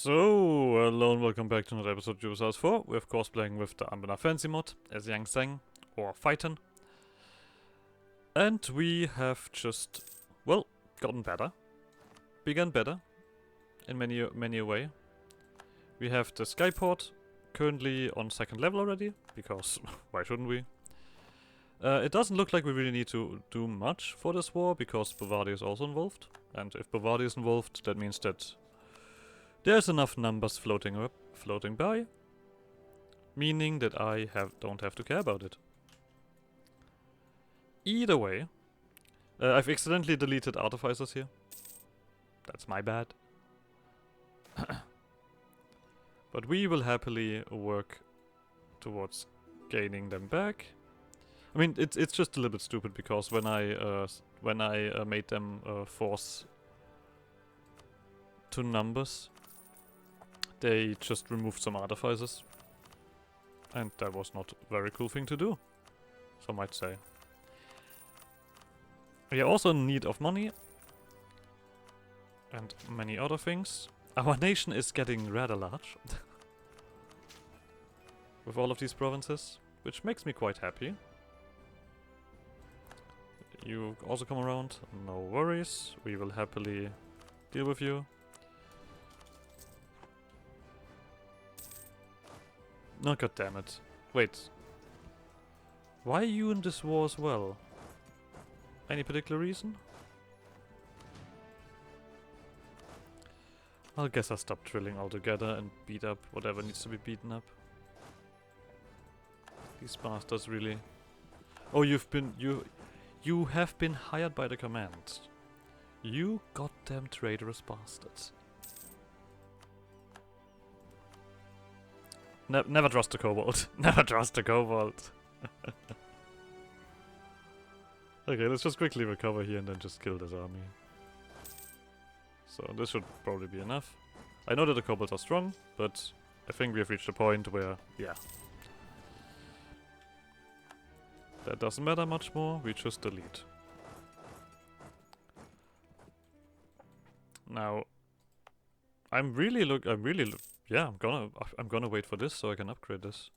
So, hello and welcome back to another episode of EU4. We're of course playing with the Anbennar fancy mod as Yang Zheng or Feiten. And we have just, well, gotten better. Begun better in many a way. We have the skyport currently on 2nd level already, because why shouldn't we? It doesn't look like we really need to do much for this war, because Bavaria is also involved. And if Bavaria is involved, that means that there's enough numbers floating by, meaning that I don't have to care about it. Either way, I've accidentally deleted artificers here. That's my bad. But we will happily work towards gaining them back. I mean, it's just a little bit stupid because when I made them force to numbers, they just removed some artificers. And that was not a very cool thing to do, some might say. We are also in need of money. And many other things. Our nation is getting rather large. With all of these provinces, which makes me quite happy. You also come around, no worries. We will happily deal with you. No, god damn it. Wait. Why are you in this war as well? Any particular reason? I guess I'll stop drilling altogether and beat up whatever needs to be beaten up. These bastards really... Oh, you have been hired by the command. You goddamn traitorous bastards. Never trust the kobold. Never trust the kobold. Okay, let's just quickly recover here and then just kill this army. So this should probably be enough. I know that the kobolds are strong, but I think we have reached a point where, yeah. That doesn't matter much more, we just delete. Now, I'm gonna wait for this so I can upgrade this.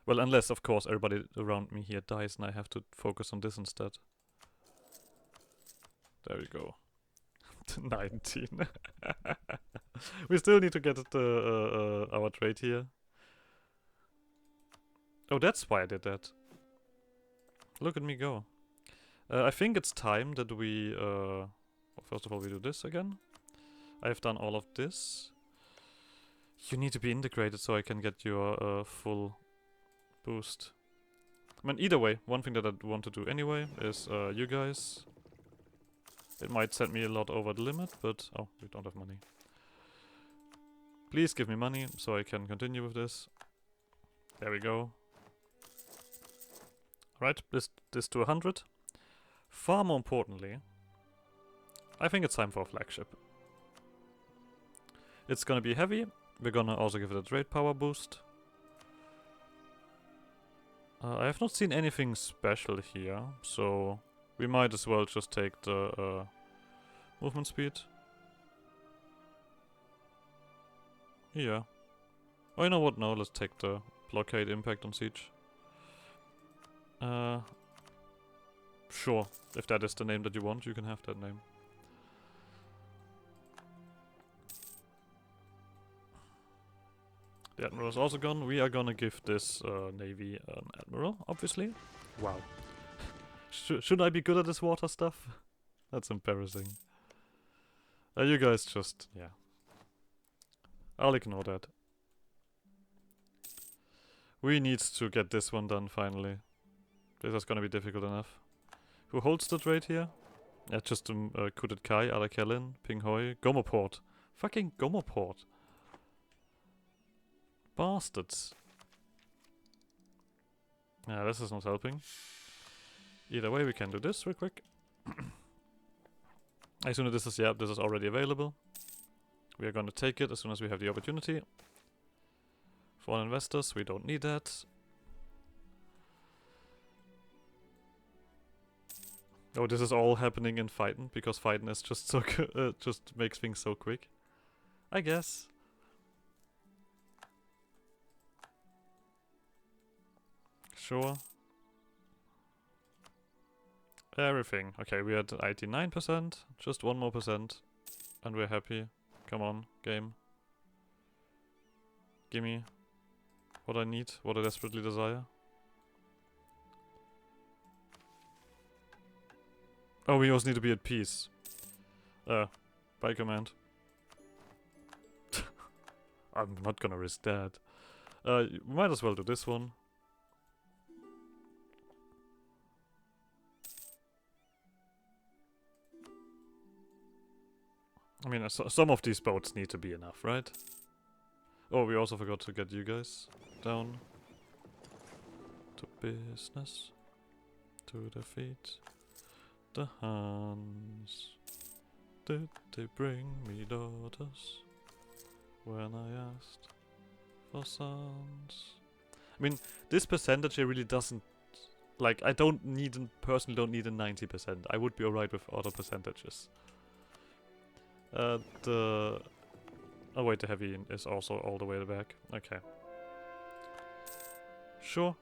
Well, unless of course everybody around me here dies and I have to focus on this instead. There we go. 19. We still need to get our trade here. Oh, that's why I did that. Look at me go. I think it's time that we, well, first of all we do this again. I have done all of this. You need to be integrated so I can get your full boost. I mean, either way, one thing that I want to do anyway is you guys. It might send me a lot over the limit, but... Oh, we don't have money. Please give me money so I can continue with this. There we go. Right, this to 100. Far more importantly, I think it's time for a flagship. It's gonna be heavy. We're gonna also give it a trade power boost. I have not seen anything special here, so we might as well just take the movement speed. Yeah. Oh, you know what? No, let's take the blockade impact on siege. Sure. If that is the name that you want, you can have that name. The Admiral is also gone. We are gonna give this navy an Admiral, obviously. Wow. Should I be good at this water stuff? That's embarrassing. You guys just... yeah. I'll ignore that. We need to get this one done finally. This is gonna be difficult enough. Who holds the trade here? Yeah, just Kudet Kai, Alakelin, Pinghoi, Gomoport. Fucking Gomoport. Bastards. Yeah, this is not helping. Either way, we can do this real quick. I assume that this is already available. We are gonna take it as soon as we have the opportunity. Foreign investors, we don't need that. Oh, this is all happening in Feiten because Feiten is just so just makes things so quick. I guess. Sure. Everything. Okay, we had 89%. Just 1 more percent. And we're happy. Come on, game. Gimme what I need, what I desperately desire. Oh, we also need to be at peace. By command. I'm not gonna risk that. We might as well do this one. I mean, some of these boats need to be enough, right? Oh, we also forgot to get you guys down to business. To defeat the Huns. Did they bring me daughters when I asked for sons? I mean, this percentage here really doesn't... Like, I personally don't need a 90%. I would be alright with other percentages. Oh wait, the heavy is also all the way back. Okay. Sure.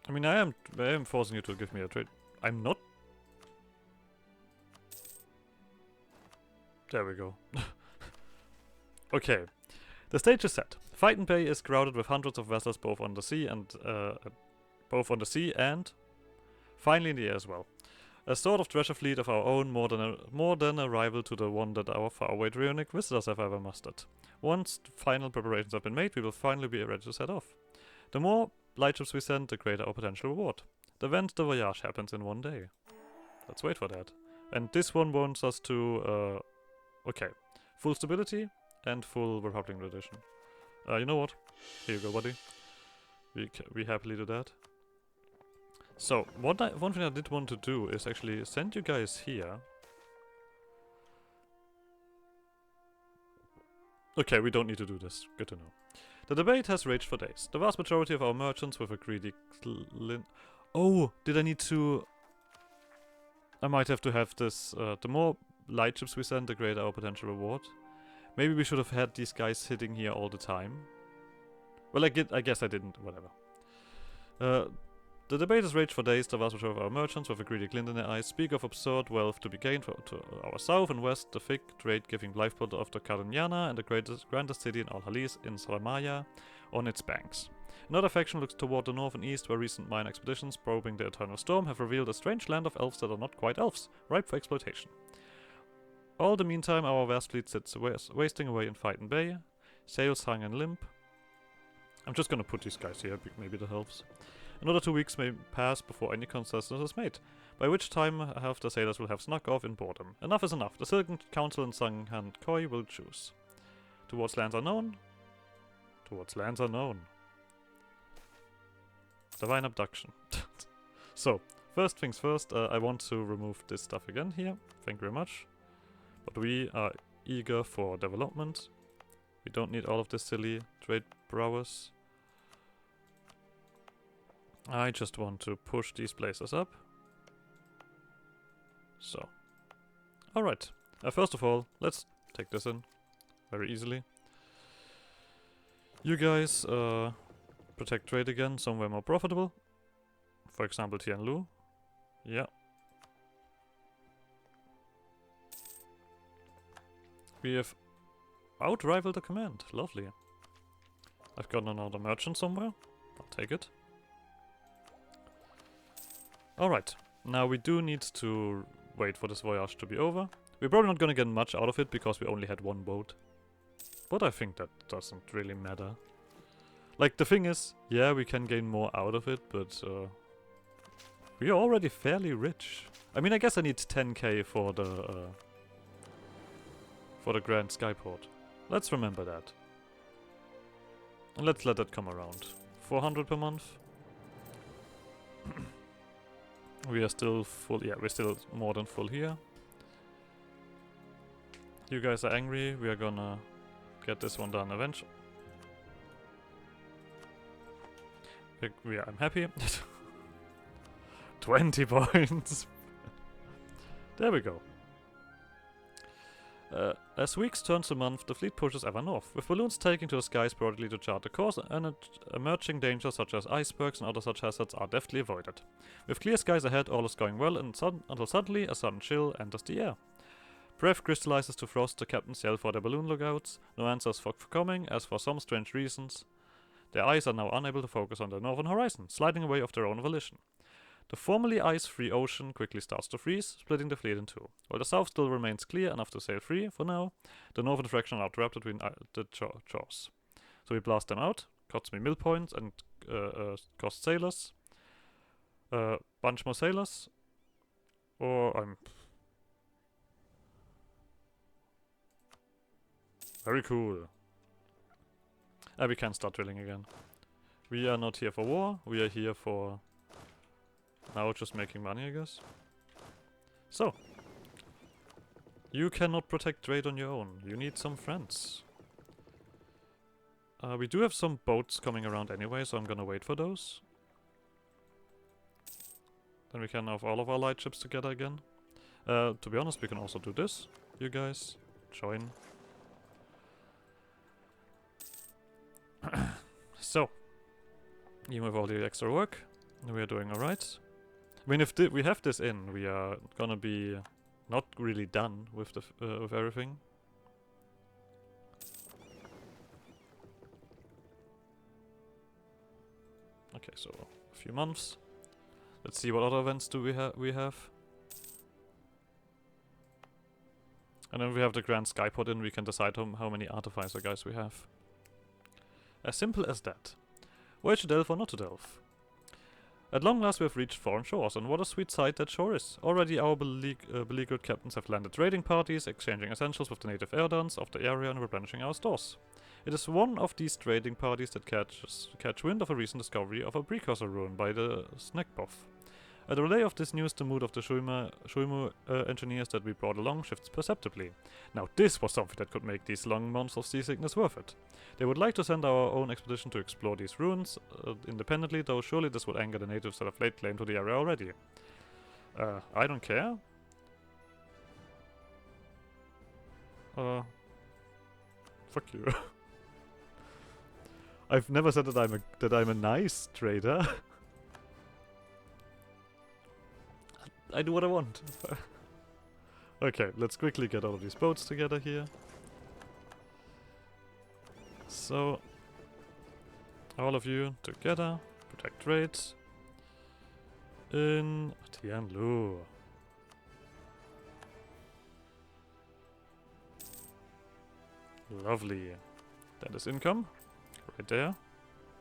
I mean, I am forcing you to give me a trade. I'm not. There we go. Okay. The stage is set. Feiten Bay is crowded with hundreds of vessels both on the sea and finally in the air as well. A sort of treasure fleet of our own, more than a rival to the one that our faraway Drionic visitors have ever mustered. Once final preparations have been made, we will finally be ready to set off. The more lightships we send, the greater our potential reward. The event, the voyage, happens in 1 day. Let's wait for that. And this one wants us to, okay. Full stability and full Republican edition. You know what? Here you go, buddy. We happily do that. So, one thing I did want to do is actually send you guys here. Okay, we don't need to do this. Good to know. The debate has raged for days. The vast majority of our merchants with a greedy Oh, did I need to... I might have to have this... the more lightships we send, the greater our potential reward. Maybe we should have had these guys sitting here all the time. Well, I guess I didn't. Whatever. The debate has raged for days. The vast majority of our merchants with a greedy glint in their eyes speak of absurd wealth to be gained to our south and west, the thick trade-giving lifeblood of the Cardeñana and the grandest city in Al-Halis in Salamaya on its banks. Another faction looks toward the north and east, where recent mine expeditions probing the Eternal Storm have revealed a strange land of elves that are not quite elves, ripe for exploitation. All the meantime, our vast fleet sits wasting away in Feiten Bay, sails hung and limp. I'm just gonna put these guys here, maybe that helps. Another 2 weeks may pass before any concession is made, by which time half the sailors will have snuck off in boredom. Enough is enough. The Silken Council and Sanghan Koi will choose. Towards lands unknown? Towards lands unknown. Divine abduction. So, first things first, I want to remove this stuff again here. Thank you very much. But we are eager for development. We don't need all of this silly trade prowess. I just want to push these places up. So. Alright. First of all, let's take this in. Very easily. You guys, protect trade again, somewhere more profitable. For example, Tianlu. Yeah. We have outrivaled the command. Lovely. I've got another merchant somewhere. I'll take it. Alright, now we do need to wait for this voyage to be over. We're probably not gonna get much out of it because we only had 1 boat. But I think that doesn't really matter. Like, the thing is, yeah, we can gain more out of it, but we are already fairly rich. I mean, I guess I need 10k for the Grand Skyport. Let's remember that. And let's let that come around. 400 per month. We are still full. Yeah, we're still more than full here. You guys are angry. We are gonna get this one done eventually. I'm happy. 20 points. There we go. As weeks turn to months, the fleet pushes ever north, with balloons taking to the skies broadly to chart the course, and emerging dangers such as icebergs and other such hazards are deftly avoided. With clear skies ahead, all is going well until suddenly a sudden chill enters the air. Breath crystallizes to frost, the captains yell for their balloon lookouts, no answers for coming, as for some strange reasons. Their eyes are now unable to focus on the northern horizon, sliding away of their own volition. The formerly ice-free ocean quickly starts to freeze, splitting the fleet in two. While the south still remains clear enough to sail free, for now, the northern fraction are trapped between the shores. So we blast them out, costs me mill points and cost sailors. Bunch more sailors. Or I'm... Very cool. We can start drilling again. We are not here for war, we are here for... Now just making money, I guess. So. You cannot protect trade on your own. You need some friends. We do have some boats coming around anyway, so I'm gonna wait for those. Then we can have all of our light ships together again. To be honest, we can also do this. You guys, join. So. Even with all the extra work, we are doing alright. I mean, if we have this in, we are gonna be not really done with the with everything. Okay, so a few months. Let's see what other events do we have. And then we have the Grand Skyport in. We can decide how many artificer guys we have. As simple as that. Where to delve or not to delve? At long last we have reached foreign shores, and what a sweet sight that shore is. Already our beleaguered captains have landed trading parties, exchanging essentials with the native Erdans of the area and replenishing our stores. It is one of these trading parties that catch wind of a recent discovery of a precursor rune by the Snackboff. At the relay of this news, the mood of the Shuimu engineers that we brought along shifts perceptibly. Now this was something that could make these long months of seasickness worth it. They would like to send our own expedition to explore these ruins independently, though surely this would anger the natives that have laid claim to the area already. I don't care. Fuck you. I've never said that I'm a nice trader. I do what I want. Okay, let's quickly get all of these boats together here. So, all of you together, protect trade in Tianlu. Lovely. That is income, right there.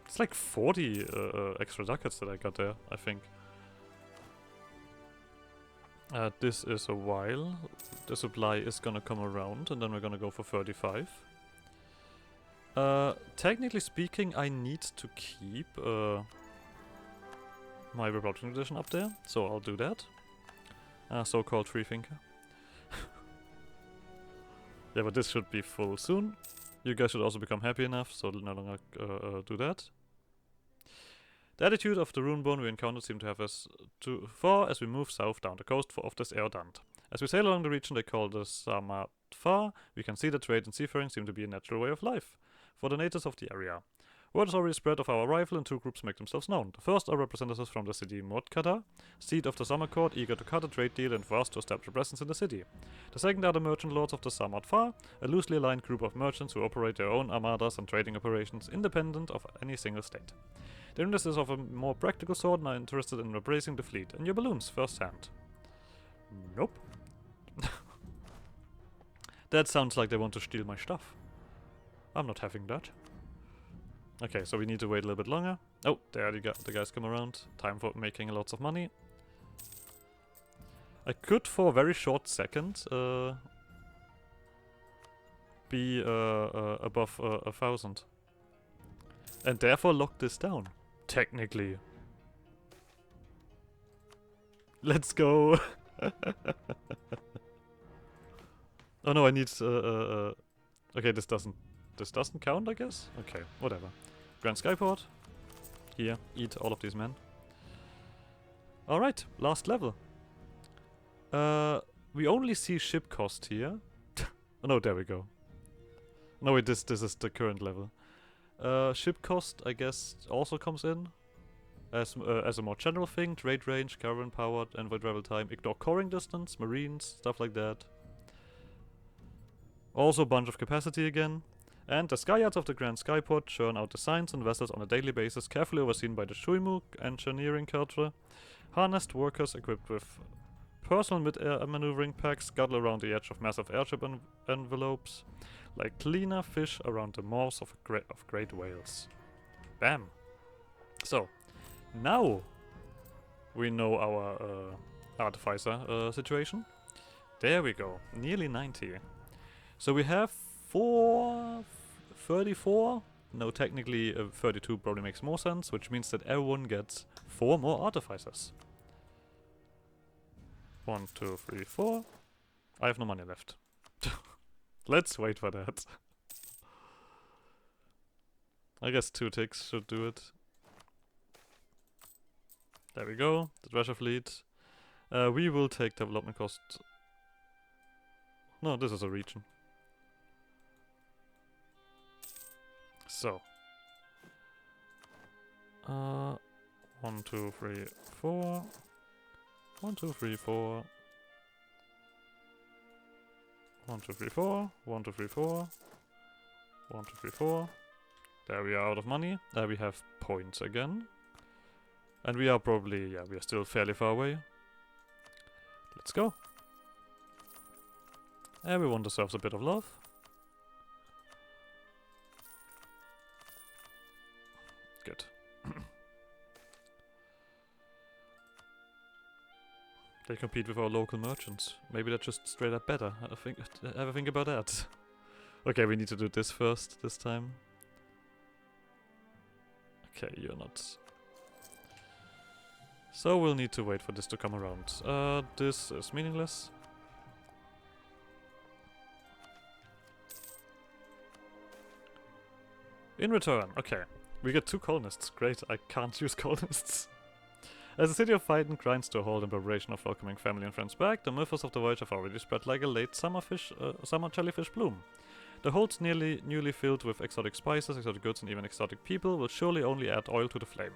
It's like 40 extra ducats that I got there, I think. This is a while. The supply is gonna come around, and then we're gonna go for 35. Technically speaking, I need to keep my Reproduction Edition up there, so I'll do that. So-called freethinker. Yeah, but this should be full soon. You guys should also become happy enough, so no longer do that. The attitude of the runeborn we encountered seemed to have us too far as we move south down the coast of this Erdant. As we sail along the region they call the Samatfa, we can see that trade and seafaring seem to be a natural way of life for the natives of the area. Word has already spread of our arrival and two groups make themselves known. The first are representatives from the city Modkata, seat of the Summer Court, eager to cut a trade deal and for us to establish a presence in the city. The second are the merchant lords of the Samatfa, a loosely aligned group of merchants who operate their own armadas and trading operations independent of any single state. Their interest is of a more practical sort and are interested in embracing the fleet and your balloons firsthand. Nope. That sounds like they want to steal my stuff. I'm not having that. Okay, so we need to wait a little bit longer. Oh, there the guys come around. Time for making lots of money. I could, for a very short second, be above 1,000. And therefore lock this down. Technically. Let's go! Oh no, I need... okay, this doesn't count, I guess? Okay, whatever. Grand Skyport. Here, eat all of these men. Alright, last level. We only see ship cost here. Oh, no, there we go. No, wait, this is the current level. Ship cost, I guess, also comes in. As a more general thing, trade range, caravan powered, envoy travel time, ignore coring distance, marines, stuff like that. Also a bunch of capacity again. And the sky yards of the Grand Skyport churn out designs and vessels on a daily basis, carefully overseen by the Shuimu engineering cadre. Harnessed workers equipped with personal mid-air maneuvering packs scuttle around the edge of massive airship envelopes, like cleaner fish around the maws of great whales. Bam! So, now we know our artificer situation. There we go, nearly 90. So we have 34? No, technically 32 probably makes more sense, which means that everyone gets 4 more artificers. 1, 2, 3, 4. I have no money left. Let's wait for that. I guess 2 ticks should do it. There we go, the treasure fleet. We will take development cost. No, this is a region. So. 1, 2, 3, 4. 1, 2, 3, 4. 1, 2, 3, 4. 1, 2, 3, 4. 1, 2, 3, 4. There we are out of money. There we have points again. And we are probably, yeah, we are still fairly far away. Let's go. Everyone deserves a bit of love. Good. They compete with our local merchants. Maybe they're just straight up better. Have a think about that. Okay, we need to do this first this time. Okay, you're not. So we'll need to wait for this to come around. This is meaningless. In return, okay. We get 2 colonists. Great, I can't use colonists. As the city of Feiten grinds to a halt in preparation of welcoming family and friends back, the mythos of the voyage have already spread like a late summer jellyfish bloom. The holds newly filled with exotic spices, exotic goods and even exotic people will surely only add oil to the flame.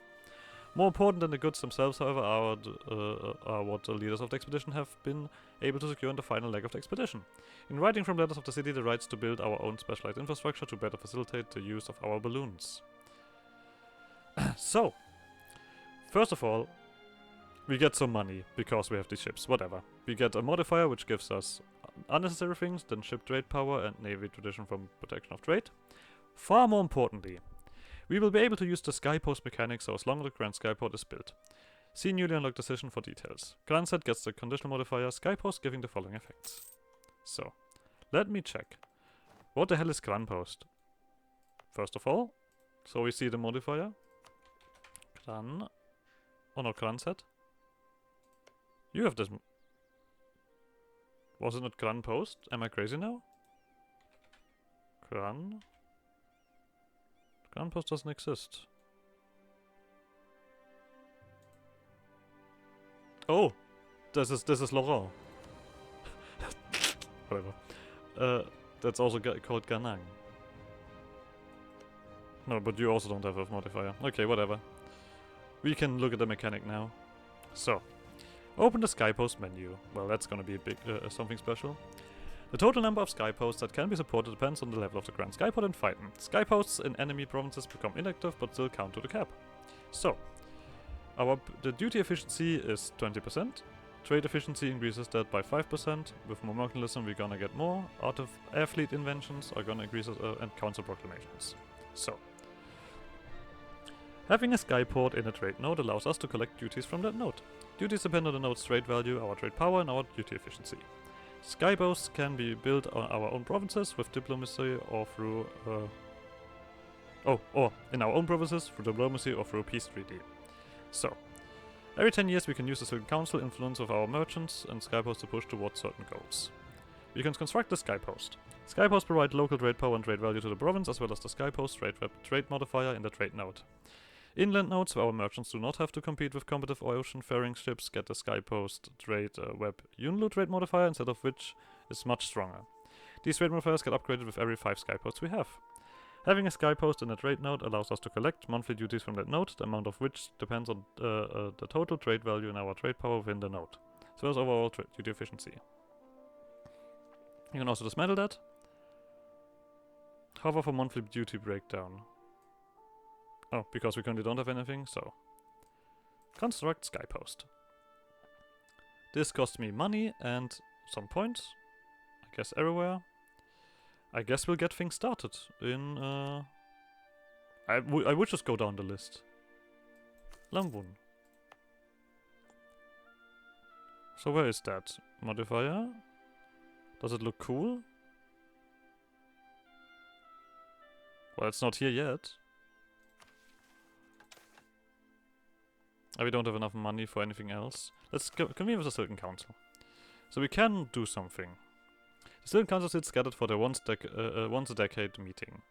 More important than the goods themselves, however, are what the leaders of the expedition have been able to secure in the final leg of the expedition. In writing from letters of the city, the rights to build our own specialized infrastructure to better facilitate the use of our balloons. So, first of all, we get some money because we have these ships, whatever. We get a modifier which gives us unnecessary things, then ship trade power and navy tradition from protection of trade. Far more importantly, we will be able to use the skypost mechanics so as long as the Grand Skyport is built. See newly unlocked decision for details. Grandset gets the conditional modifier skypost giving the following effects. So, let me check. What the hell is Granpost? First of all, so we see the modifier. Gran. Oh no, Grandset. You have this. Was it not Granpost? Am I crazy now? Granpost doesn't exist. Oh, this is Laurent. Whatever. That's also called Ganang. No, but you also don't have a modifier. Okay, whatever. We can look at the mechanic now. So, open the skypost menu. Well, that's gonna be a big something special. The total number of skyposts that can be supported depends on the level of the Grand Skyport and Feiten. Skyposts in enemy provinces become inactive but still count to the cap. So, the duty efficiency is 20%. Trade efficiency increases that by 5%. With more mercantilism we're gonna get more. Out of air fleet inventions are gonna increase and council proclamations. So, having a skyport in a trade node allows us to collect duties from that node. Duties depend on the node's trade value, our trade power and our duty efficiency. Skyposts can be built on our own provinces with diplomacy or through or in our own provinces through diplomacy or through peace treaty. So, every 10 years we can use the Silk Council influence of our merchants and skyposts to push towards certain goals. We can construct the skypost. Skyposts provide local trade power and trade value to the province as well as the skypost trade modifier in the trade node. Inland nodes where our merchants do not have to compete with competitive ocean-faring ships get the skypost trade web Yunlu trade modifier, instead of which is much stronger. These trade modifiers get upgraded with every 5 skyports we have. Having a skypost in a trade node allows us to collect monthly duties from that node, the amount of which depends on the total trade value in our trade power within the node, as well as overall duty efficiency. You can also dismantle that. Hover for monthly duty breakdown. Oh, because we currently don't have anything, so. Construct skypost. This costs me money and some points. I guess everywhere. I guess we'll get things started in, I would just go down the list. Lambun. So where is that modifier? Does it look cool? Well, it's not here yet. We don't have enough money for anything else. Let's convene with the Silken Council. So we can do something. The Silken Council sits scattered for their once a decade meeting.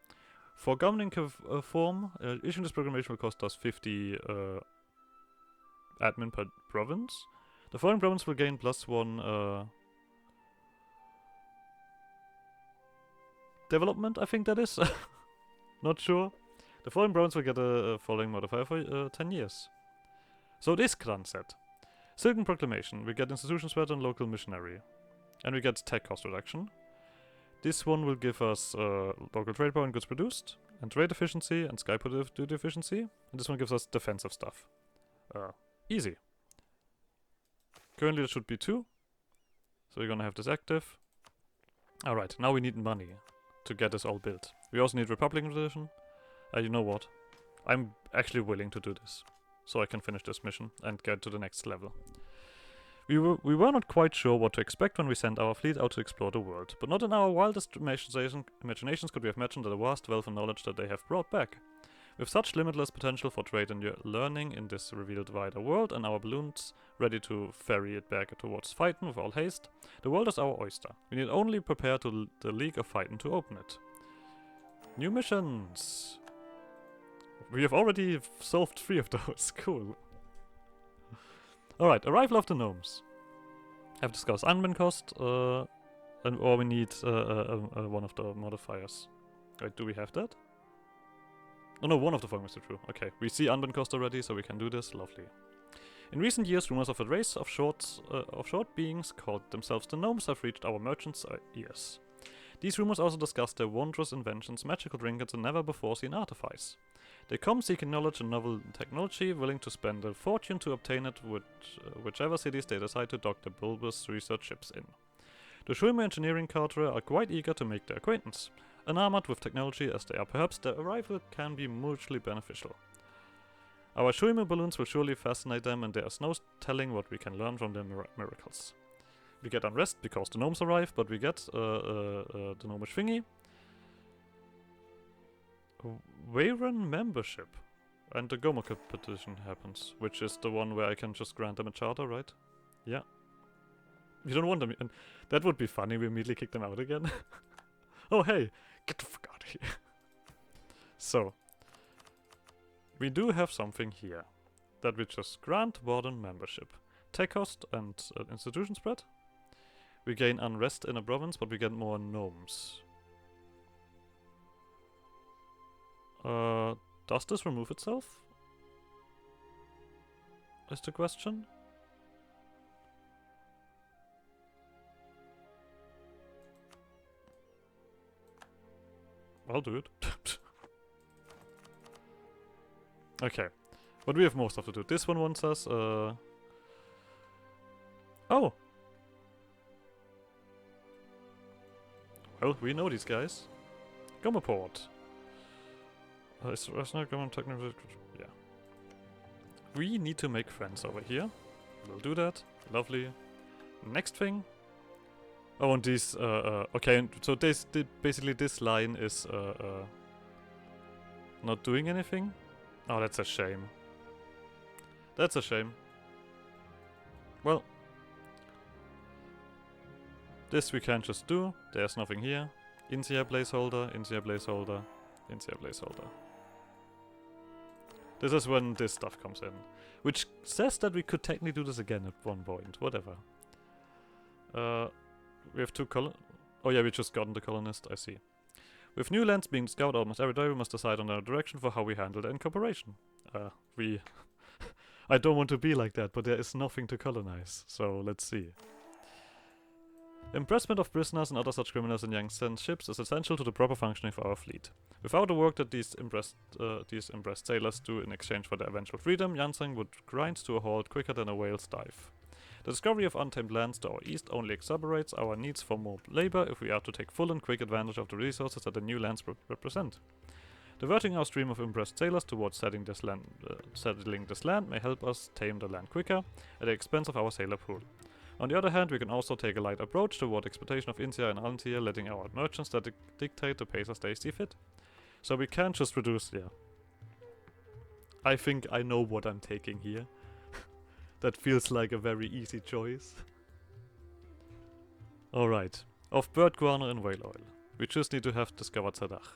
For governing form, issuing this proclamation will cost us 50 admin per province. The foreign province will gain +1 development, I think that is. Not sure. The foreign province will get a following modifier for 10 years. So it is clan set. Silken Proclamation, we get institution spread and local missionary. And we get tech cost reduction. This one will give us local trade power and goods produced, and trade efficiency and skyport duty efficiency. And this one gives us defensive stuff. Easy. Currently it should be 2. So we're gonna have this active. Alright, now we need money to get this all built. We also need Republican tradition. You know what? I'm actually willing to do this, so I can finish this mission and get to the next level. We were not quite sure what to expect when we sent our fleet out to explore the world, but not in our wildest imaginations could we have imagined the vast wealth of knowledge that they have brought back. With such limitless potential for trade and learning in this revealed wider world, and our balloons ready to ferry it back towards Feiten with all haste, the world is our oyster. We need only prepare to the League of Feiten to open it. New missions! We have already solved 3 of those. Cool. Alright, arrival of the gnomes. Have discussed Anbennar cost, or we need one of the modifiers. Wait, do we have that? Oh no, one of the following is true. Okay, we see Anbennar cost already, so we can do this. Lovely. In recent years, rumors of a race of short beings called themselves the gnomes have reached our merchants' ears. These rumors also discuss their wondrous inventions, magical trinkets, and never-before-seen artifice. They come seeking knowledge and novel technology, willing to spend a fortune to obtain it, whichever cities they decide to dock their bulbous research ships in. The Schuime engineering cadre are quite eager to make their acquaintance. Enamored with technology as they are, perhaps their arrival can be mutually beneficial. Our Schuime balloons will surely fascinate them, and there is no telling what we can learn from their miracles. We get unrest because the gnomes arrive, but we get the gnomish thingy. Wayron membership. And the Gomo competition happens, which is the one where I can just grant them a charter, right? Yeah. You don't want them, and that would be funny, we immediately kick them out again. Oh hey, get the fuck out of here. So, we do have something here. That we just grant warden membership. Tech cost and institution spread. We gain unrest in a province, but we get more gnomes. Does this remove itself? Is the question? I'll do it. Okay. But we have more stuff to do. This one wants us, Oh! Well, we know these guys. Gomaport. It's not going technically. Yeah. We need to make friends over here. We'll do that. Lovely. Next thing. Oh, and these, okay, and so basically this line is, not doing anything? Oh, that's a shame. That's a shame. Well. This we can just do. There's nothing here. Insia placeholder, Insia placeholder, Insia placeholder. This is when this stuff comes in. Which says that we could technically do this again at one point. Whatever. We have 2 columns. Oh yeah, we just gotten the colonist, I see. With new lands being discovered almost every day, we must decide on a direction for how we handle the incorporation. I don't want to be like that, but there is nothing to colonize, so let's see. Impressment of prisoners and other such criminals in Yangtze ships is essential to the proper functioning of our fleet. Without the work that these impressed sailors do in exchange for their eventual freedom, Yangtze would grind to a halt quicker than a whale's dive. The discovery of untamed lands to our east only exacerbates our needs for more labor if we are to take full and quick advantage of the resources that the new lands represent. Diverting our stream of impressed sailors towards settling this land may help us tame the land quicker at the expense of our sailor pool. On the other hand, we can also take a light approach toward exploitation of Insia and Alantir, letting our merchants dictate the pace as they see fit. So we can't just reduce, yeah. I think I know what I'm taking here. That feels like a very easy choice. Alright, of bird guano and whale oil. We just need to have discovered Sadach.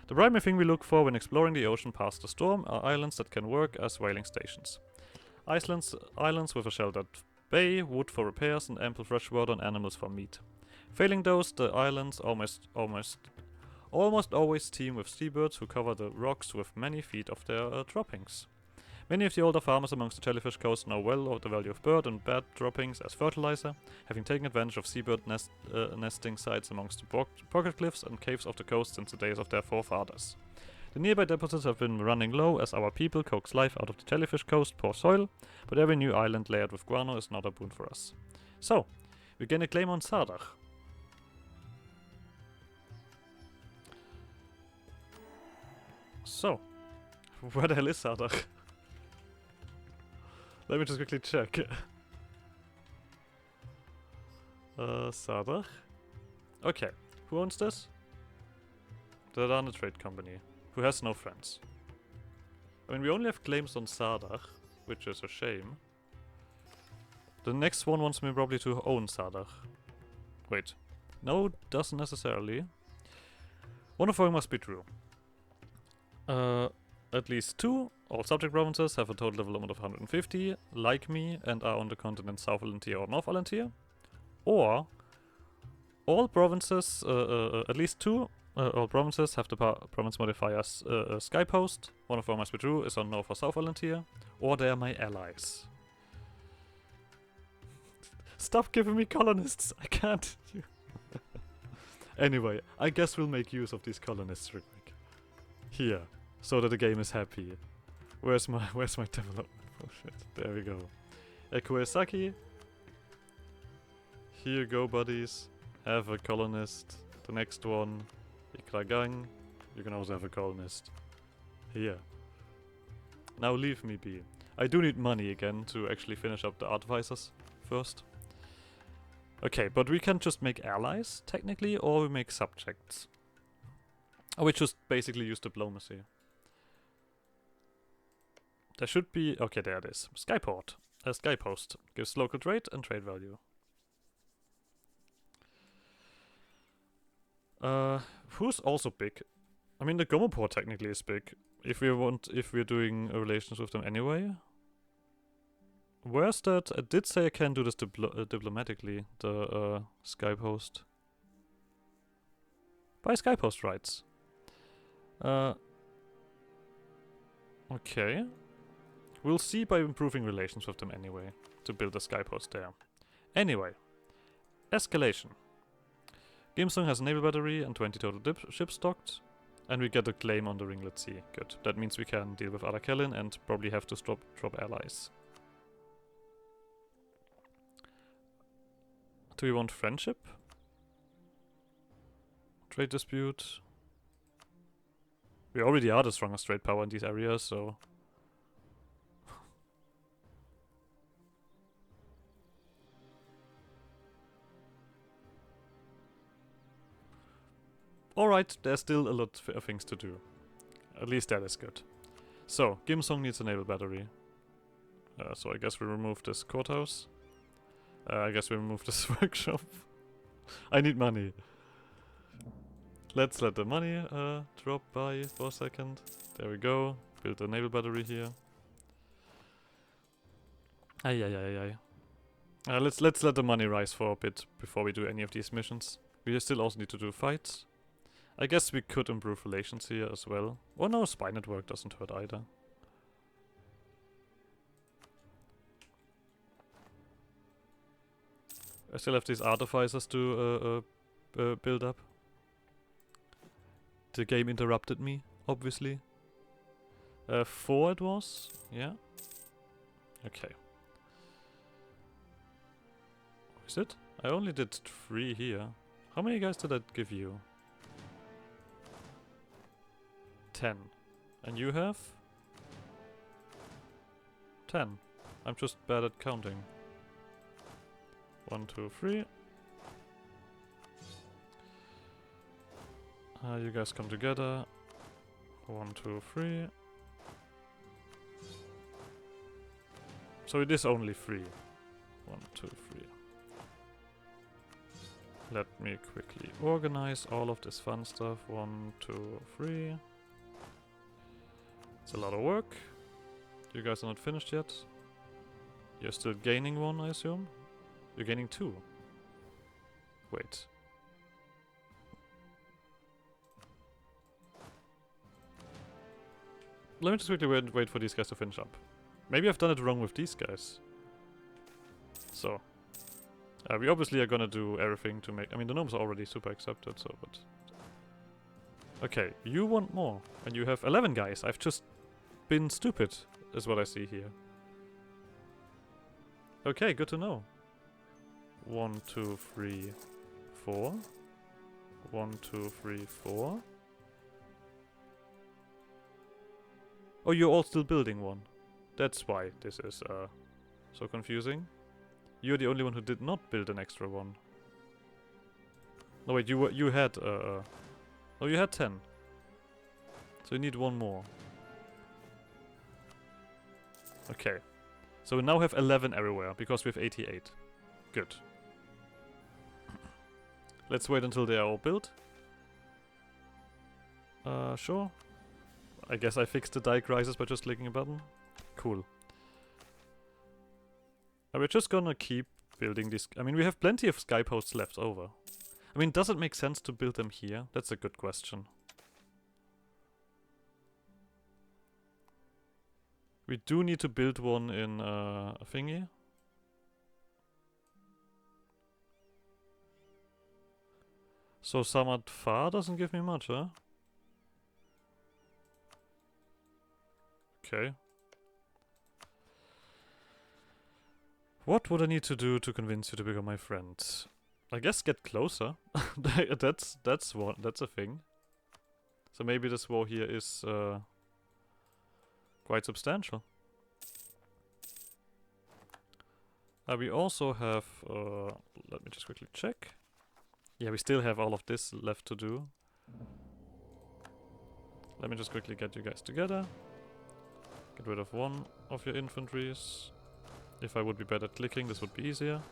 The primary thing we look for when exploring the ocean past the storm are islands that can work as whaling stations. Islands with a sheltered bay, wood for repairs, and ample fresh water and animals for meat. Failing those, the islands almost always teem with seabirds who cover the rocks with many feet of their droppings. Many of the older farmers amongst the jellyfish coast know well of the value of bird and bat droppings as fertilizer, having taken advantage of seabird nesting sites amongst the pocket cliffs and caves of the coast since the days of their forefathers. The nearby deposits have been running low as our people coax life out of the jellyfish coast poor soil, but every new island layered with guano is not a boon for us. So, we gain a claim on Sardach. So, where the hell is Sardach? Let me just quickly check. Sardach? Okay, who owns this? The Dana Trade Company, who has no friends. I mean, we only have claims on Sardach, which is a shame. The next one wants me probably to own Sardach. Wait. No, doesn't necessarily. One of them must be true. At least 2. All subject provinces have a total development of 150, like me, and are on the continent South Alantir or North Alantir. Or all provinces, at least 2, all provinces have the province modifiers skypost. One of them must be true, is on North or South Alantir. Or they are my allies. Stop giving me colonists! I can't! Anyway, I guess we'll make use of these colonists real quick. Here. So that the game is happy. Where's my development? Oh shit. There we go. Ekuesaki. Here you go, buddies. Have a colonist. The next one. Ikragang. You can also have a colonist. Here. Now leave me be. I do need money again to actually finish up the artificers first. Okay, but we can just make allies, technically, or we make subjects. Or we just basically use diplomacy. There should be... Okay, there it is. Skyport. Skypost. Gives local trade and trade value. Who's also big? I mean, the Gomoport technically is big. If we're doing relations with them anyway. Where's that? I did say I can do this diplomatically. The Skypost. By Skypost rights. Okay. We'll see by improving relations with them anyway, to build a skypost there. Anyway, escalation. Gimsung has a naval battery and 20 total ships stocked, and we get a claim on the Ringlet Sea. Good. That means we can deal with Arakelin and probably have to drop allies. Do we want friendship? Trade dispute? We already are the strongest trade power in these areas, so... Alright, there's still a lot of things to do. At least that is good. So, Gimsung needs a naval battery. So I guess we remove this courthouse. I guess we remove this workshop. I need money. Let's let the money drop by for a second. There we go. Build a naval battery here. Let's let the money rise for a bit before we do any of these missions. we still also need to do fights. I guess we could improve relations here as well. Oh no, spy network doesn't hurt either. I still have these artificers to build up. The game interrupted me, obviously. 4 it was? Yeah. Okay. Is it? I only did 3 here. How many guys did that give you? 10. And you have? 10. I'm just bad at counting. 1, 2, 3. You guys come together. 1, 2, 3. So it is only 3. 1, 2, 3. Let me quickly organize all of this fun stuff. 1, 2, 3. It's a lot of work. You guys are not finished yet. You're still gaining 1, I assume? You're gaining 2. Wait. Let me just quickly wait for these guys to finish up. Maybe I've done it wrong with these guys. So. We obviously are gonna do everything to make... I mean, the gnomes are already super accepted, so but... Okay, you want more. And you have 11 guys. I've just been stupid, is what I see here. Okay, good to know. 1, 2, 3, 4. 1, 2, 3, 4. Oh, you're all still building one. That's why this is so confusing. You're the only one who did not build an extra one. No wait, you had oh, you had 10. So you need 1 more. Okay. So we now have 11 everywhere because we have 88. Good. Let's wait until they are all built. Sure. I guess I fixed the die crisis by just clicking a button. Cool. We're just gonna keep building this. I mean, we have plenty of skyports left over. I mean, does it make sense to build them here? That's a good question. We do need to build one in a thingy. So Samad Far doesn't give me much, huh? Okay. What would I need to do to convince you to become my friend? I guess get closer. that's a thing. So maybe this war here is quite substantial. We also have let me just quickly check. Yeah, we still have all of this left to do. Let me just quickly get you guys together. Get rid of 1 of your infantries. If I would be better at clicking, this would be easier.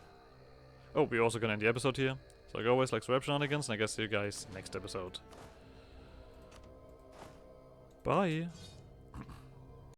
Oh, we're also gonna end the episode here. So like always, like subscribe shenanigans, and I guess see you guys next episode. Bye!